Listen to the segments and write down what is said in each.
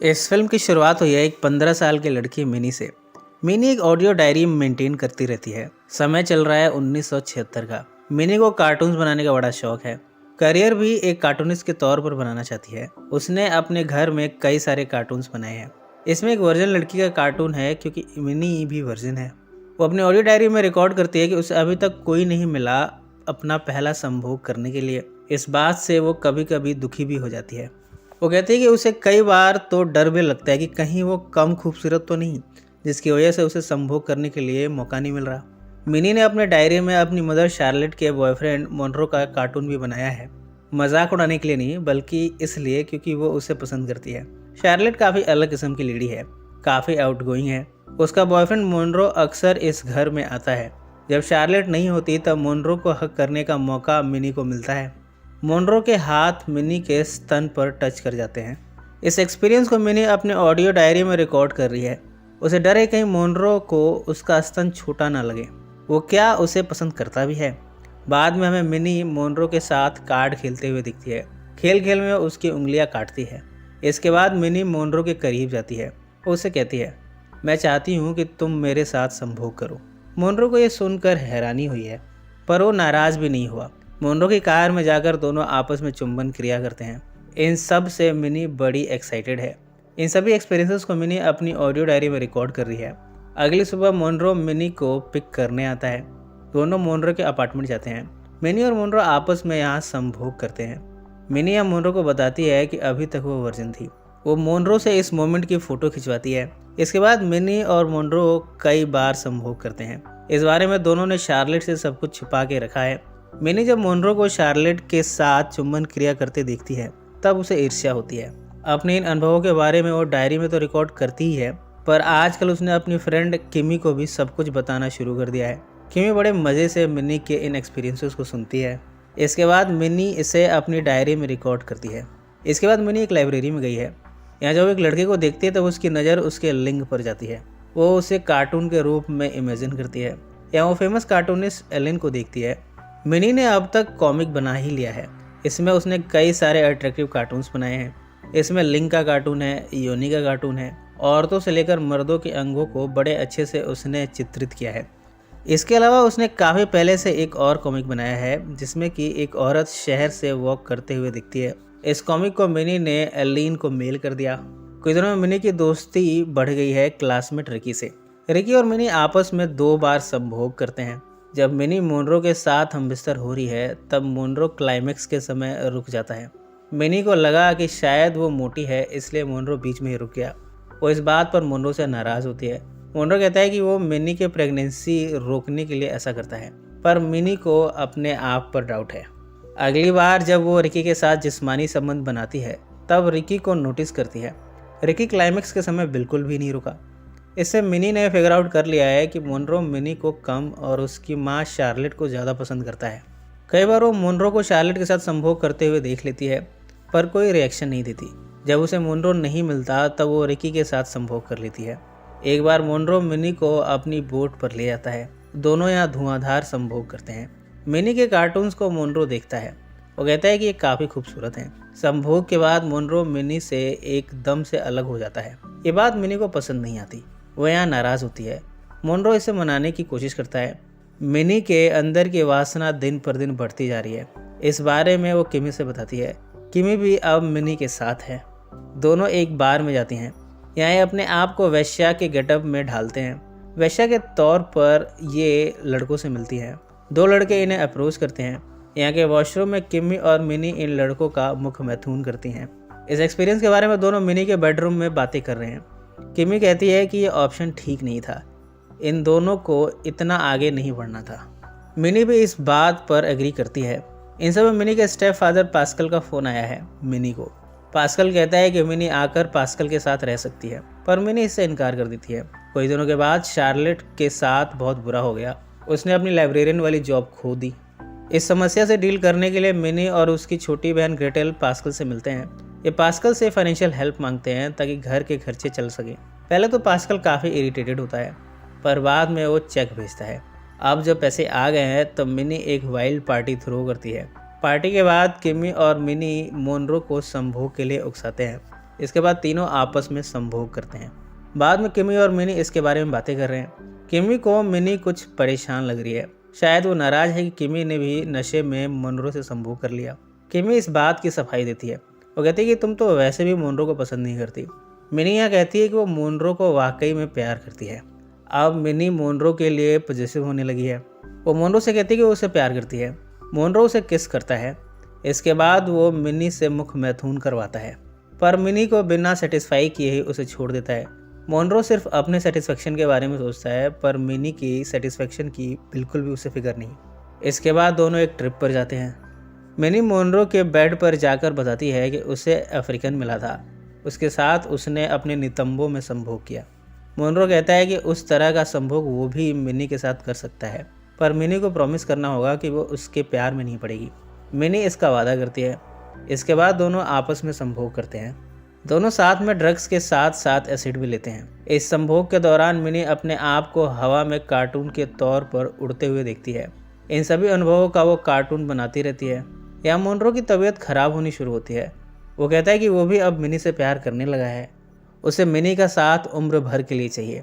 इस फिल्म की शुरुआत हुई है एक 15 साल की लड़की मिनी से। मिनी एक ऑडियो डायरी मेंटेन करती रहती है। समय चल रहा है 1976 का। मिनी को कार्टून्स बनाने का बड़ा शौक है। करियर भी एक कार्टूनिस्ट के तौर पर बनाना चाहती है। उसने अपने घर में कई सारे कार्टून्स बनाए हैं। इसमें एक वर्जन लड़की का कार्टून है क्योंकि मिनी भी वर्जन है। वो अपनी ऑडियो डायरी में रिकॉर्ड करती है कि उसे अभी तक कोई नहीं मिला अपना पहला संभोग करने के लिए। इस बात से वो कभी कभी दुखी भी हो जाती है। वो कहती है कि उसे कई बार तो डर भी लगता है कि कहीं वो कम खूबसूरत तो नहीं, जिसकी वजह से उसे संभोग करने के लिए मौका नहीं मिल रहा। मिनी ने अपने डायरी में अपनी मदर शार्लेट के बॉयफ्रेंड मोनरो का कार्टून भी बनाया है। मजाक उड़ाने के लिए नहीं, बल्कि इसलिए क्योंकि वो उसे पसंद करती है। शार्लेट काफ़ी अलग किस्म की लेडी है, काफ़ी आउटगोइंग है। उसका बॉयफ्रेंड मोनरो अक्सर इस घर में आता है। जब शार्लेट नहीं होती तब मोनरो को हक करने का मौका मिनी को मिलता है। मोनरो के हाथ मिनी के स्तन पर टच कर जाते हैं। इस एक्सपीरियंस को मिनी अपने ऑडियो डायरी में रिकॉर्ड कर रही है। उसे डर है कहीं मोनरो को उसका स्तन छोटा ना लगे। वो क्या उसे पसंद करता भी है। बाद में हमें मिनी मोनरो के साथ कार्ड खेलते हुए दिखती है। खेल खेल में उसकी उंगलियां काटती है। इसके बाद मिनी मोनरो के करीब जाती है। वो उसे कहती है, मैं चाहती हूँ कि तुम मेरे साथ संभोग करो। मोनरो को यह सुनकर हैरानी हुई है, पर वो नाराज भी नहीं हुआ। मोनरो की कार में जाकर दोनों आपस में चुंबन क्रिया करते हैं। इन सब से मिनी बड़ी एक्साइटेड है। इन सभी एक्सपीरियंसेस को मिनी अपनी ऑडियो डायरी में रिकॉर्ड कर रही है। अगली सुबह मोनरो मिनी को पिक करने आता है। दोनों मोनरो के अपार्टमेंट जाते हैं। मिनी और मोनरो आपस में यहाँ संभोग करते हैं। मिनी या मोनरो को बताती है कि अभी तक वो वर्जिन थी। वो मोनरो से इस मोमेंट की फ़ोटो खिंचवाती है। इसके बाद मिनी और मोनरो कई बार संभोग करते हैं। इस बारे में दोनों ने शार्लेट से सब कुछ छिपा के रखा है। मिनी जब मोनरो को शार्लेट के साथ चुंबन क्रिया करते देखती है तब उसे ईर्ष्या होती है। अपने इन अनुभवों के बारे में वो डायरी में तो रिकॉर्ड करती ही है, पर आजकल उसने अपनी फ्रेंड किमी को भी सब कुछ बताना शुरू कर दिया है। किमी बड़े मज़े से मिनी के इन एक्सपीरियंसेस को सुनती है। इसके बाद मिनी इसे अपनी डायरी में रिकॉर्ड करती है। इसके बाद मिनी एक लाइब्रेरी में गई है। यहाँ जब एक लड़के को देखती है तब उसकी नज़र उसके लिंग पर जाती है। वो उसे कार्टून के रूप में इमेजिन करती है। यहाँ वो फेमस कार्टूनिस्ट एलिन को देखती है। मिनी ने अब तक कॉमिक बना ही लिया है। इसमें उसने कई सारे अट्रैक्टिव कार्टून्स बनाए हैं। इसमें लिंग का कार्टून है, योनी का कार्टून है। औरतों से लेकर मर्दों के अंगों को बड़े अच्छे से उसने चित्रित किया है। इसके अलावा उसने काफ़ी पहले से एक और कॉमिक बनाया है जिसमें कि एक औरत शहर से वॉक करते हुए दिखती है। इस कॉमिक को मिनी ने एलिन को मेल कर दिया। कुछ दिनों में मिनी की दोस्ती बढ़ गई है क्लासमेट रिकी से। रिकी और मिनी आपस में 2 बार संभोग करते हैं। जब मिनी मोनरो के साथ हमबिस्तर हो रही है तब मोनरो क्लाइमेक्स के समय रुक जाता है। मिनी को लगा कि शायद वो मोटी है, इसलिए मोनरो बीच में ही रुक गया। वो इस बात पर मोनरो से नाराज़ होती है। मोनरो कहता है कि वो मिनी के प्रेगनेंसी रोकने के लिए ऐसा करता है, पर मिनी को अपने आप पर डाउट है। अगली बार जब वो रिकी के साथ जिस्मानी संबंध बनाती है तब रिकी को नोटिस करती है। रिकी क्लाइमेक्स के समय बिल्कुल भी नहीं रुका। इससे मिनी ने फिगर आउट कर लिया है कि मोनरो मिनी को कम और उसकी माँ शार्लेट को ज़्यादा पसंद करता है। कई बार वो मोनरो को शार्लेट के साथ संभोग करते हुए देख लेती है, पर कोई रिएक्शन नहीं देती। जब उसे मोनरो नहीं मिलता तब वो रिकी के साथ संभोग कर लेती है। एक बार मोनरो मिनी को अपनी बोट पर ले जाता है। दोनों यहाँ धुआंधार संभोग करते हैं। मिनी के कार्टून्स को मोनरो देखता है। वो कहता है कि ये काफ़ी खूबसूरत हैं। संभोग के बाद मोनरो मिनी से एकदम से अलग हो जाता है। ये बात मिनी को पसंद नहीं आती। वो यहाँ नाराज़ होती है। मोनरो इसे मनाने की कोशिश करता है। मिनी के अंदर की वासना दिन पर दिन बढ़ती जा रही है। इस बारे में वो किमी से बताती है। किमी भी अब मिनी के साथ है। दोनों एक बार में जाती हैं। यहाँ ये अपने आप को वेश्या के गेटअप में ढालते हैं। वेश्या के तौर पर ये लड़कों से मिलती हैं। 2 लड़के इन्हें अप्रोच करते हैं। यहाँ के वॉशरूम में किमी और मिनी इन लड़कों का मुख मैथुन करती हैं। इस एक्सपीरियंस के बारे में दोनों मिनी के बेडरूम में बातें कर रहे हैं। किमी कहती है कि ये ऑप्शन ठीक नहीं था। इन दोनों को इतना आगे नहीं बढ़ना था। मिनी भी इस बात पर एग्री करती है। इन सब में मिनी के स्टेप फादर पास्कल का फ़ोन आया है मिनी को। पास्कल कहता है कि मिनी आकर पास्कल के साथ रह सकती है, पर मिनी इससे इनकार कर देती है। कुछ दिनों के बाद शार्लेट के साथ बहुत बुरा हो गया। उसने अपनी लाइब्रेरियन वाली जॉब खो दी। इस समस्या से डील करने के लिए मिनी और उसकी छोटी बहन ग्रेटेल पास्कल से मिलते हैं। ये पास्कल से फाइनेंशियल हेल्प मांगते हैं ताकि घर के खर्चे चल सके। पहले तो पास्कल काफ़ी इरिटेटेड होता है, पर बाद में वो चेक भेजता है। अब जब पैसे आ गए हैं तो मिनी एक वाइल्ड पार्टी थ्रो करती है। पार्टी के बाद किमी और मिनी मोनरो को संभोग के लिए उकसाते हैं। इसके बाद तीनों आपस में संभोग करते हैं। बाद में किमी और मिनी इसके बारे में बातें कर रहे हैं। किमी को मिनी कुछ परेशान लग रही है, शायद वो नाराज है कि किमी ने भी नशे में मोनरो से संभोग कर लिया। किमी इस बात की सफाई देती है। वो कहती है कि तुम तो वैसे भी मोनरो को पसंद नहीं करती। मिनी यहाँ कहती है कि वो मोनरो को वाकई में प्यार करती है। अब मिनी मोनरो के लिए पॉजेसिव होने लगी है। वो मोनरो से कहती है कि वो उसे प्यार करती है। मोनरो उसे किस करता है। इसके बाद वो मिनी से मुख मैथुन करवाता है, पर मिनी को बिना सेटिस्फाई किए ही उसे छोड़ देता है। मोनरो सिर्फ अपने सेटिस्फेक्शन के बारे में सोचता है, पर मिनी की सेटिस्फेक्शन की बिल्कुल भी उसे फिक्र नहीं। इसके बाद दोनों एक ट्रिप पर जाते हैं। मिनी मोनरो के बेड पर जाकर बताती है कि उसे अफ्रीकन मिला था, उसके साथ उसने अपने नितंबों में संभोग किया। मोनरो कहता है कि उस तरह का संभोग वो भी मिनी के साथ कर सकता है, पर मिनी को प्रॉमिस करना होगा कि वो उसके प्यार में नहीं पड़ेगी। मिनी इसका वादा करती है। इसके बाद दोनों आपस में संभोग करते हैं। दोनों साथ में ड्रग्स के साथ साथ एसिड भी लेते हैं। इस संभोग के दौरान मिनी अपने आप को हवा में कार्टून के तौर पर उड़ते हुए देखती है। इन सभी अनुभवों का वो कार्टून बनाती रहती है। यहाँ मोनरो की तबीयत खराब होनी शुरू होती है। वो कहता है कि वो भी अब मिनी से प्यार करने लगा है। उसे मिनी का साथ उम्र भर के लिए चाहिए।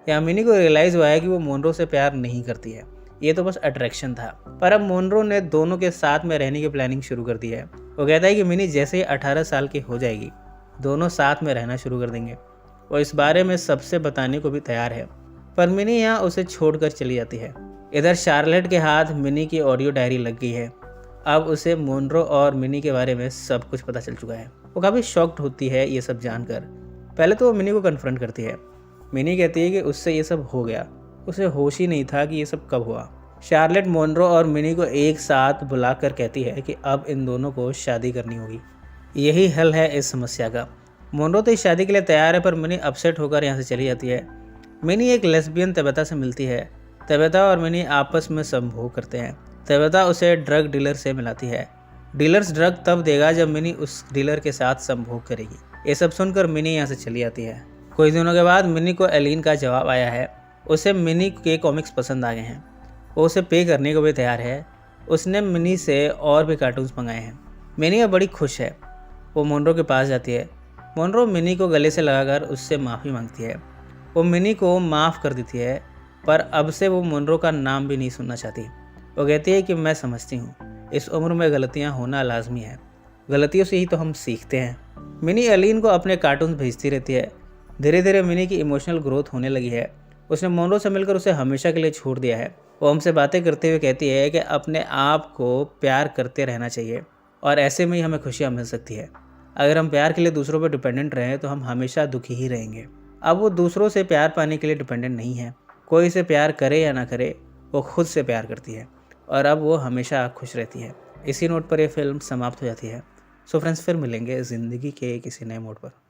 यहाँ मिनी को रियलाइज़ हुआ है कि वो मोनरो से प्यार नहीं करती है, ये तो बस अट्रैक्शन था। पर अब मोनरो ने दोनों के साथ में रहने की प्लानिंग शुरू कर दी है। वो कहता है कि मिनी जैसे ही 18 साल की हो जाएगी, दोनों साथ में रहना शुरू कर देंगे। वो इस बारे में सबसे बताने को भी तैयार है, पर मिनी यहाँ उसे छोड़कर चली जाती है। इधर शार्लेट के हाथ मिनी की ऑडियो डायरी लग गई है। अब उसे मोनरो और मिनी के बारे में सब कुछ पता चल चुका है। वो काफ़ी शॉक्ड होती है ये सब जानकर। पहले तो वो मिनी को कन्फ्रंट करती है। मिनी कहती है कि उससे ये सब हो गया, उसे होश ही नहीं था कि ये सब कब हुआ। शार्लेट मोनरो और मिनी को एक साथ बुलाकर कहती है कि अब इन दोनों को शादी करनी होगी, यही हल है इस समस्या का। मोनरो तो इस शादी के लिए तैयार है, पर मिनी अपसेट होकर यहाँ से चली जाती है। मिनी एक लेस्बियन तबेता से मिलती है। तबेता और मिनी आपस में संभोग करते हैं। तबेता उसे ड्रग डीलर से मिलाती है। डीलर्स ड्रग तब देगा जब मिनी उस डीलर के साथ संभोग करेगी। ये सब सुनकर मिनी यहाँ से चली जाती है। कुछ दिनों के बाद मिनी को एलिन का जवाब आया है। उसे मिनी के कॉमिक्स पसंद आ गए हैं। वो उसे पे करने को भी तैयार है। उसने मिनी से और भी कार्टून्स मंगाए हैं। मिनी अब बड़ी खुश है। वो मोनरो के पास जाती है। मोनरो मिनी को गले से लगाकर उससे माफ़ी मांगती है। वो मिनी को माफ़ कर देती है, पर अब से वो मोनरो का नाम भी नहीं सुनना चाहती। वो कहती है कि मैं समझती हूँ, इस उम्र में गलतियाँ होना लाजमी है, गलतियों से ही तो हम सीखते हैं। मिनी एलिन को अपने कार्टून्स भेजती रहती है। धीरे धीरे मिनी की इमोशनल ग्रोथ होने लगी है। उसने मोनरो से मिलकर उसे हमेशा के लिए छोड़ दिया है। वो हमसे बातें करते हुए कहती है कि अपने आप को प्यार करते रहना चाहिए और ऐसे में ही हमें खुशियाँ मिल सकती है। अगर हम प्यार के लिए दूसरों पर डिपेंडेंट रहें तो हम हमेशा दुखी ही रहेंगे। अब वो दूसरों से प्यार पाने के लिए डिपेंडेंट नहीं है। कोई इसे प्यार करे या ना करे, वो खुद से प्यार करती है और अब वो हमेशा खुश रहती है। इसी नोट पर यह फिल्म समाप्त हो जाती है। सो फ्रेंड्स, फिर मिलेंगे ज़िंदगी के किसी नए मोड़ पर।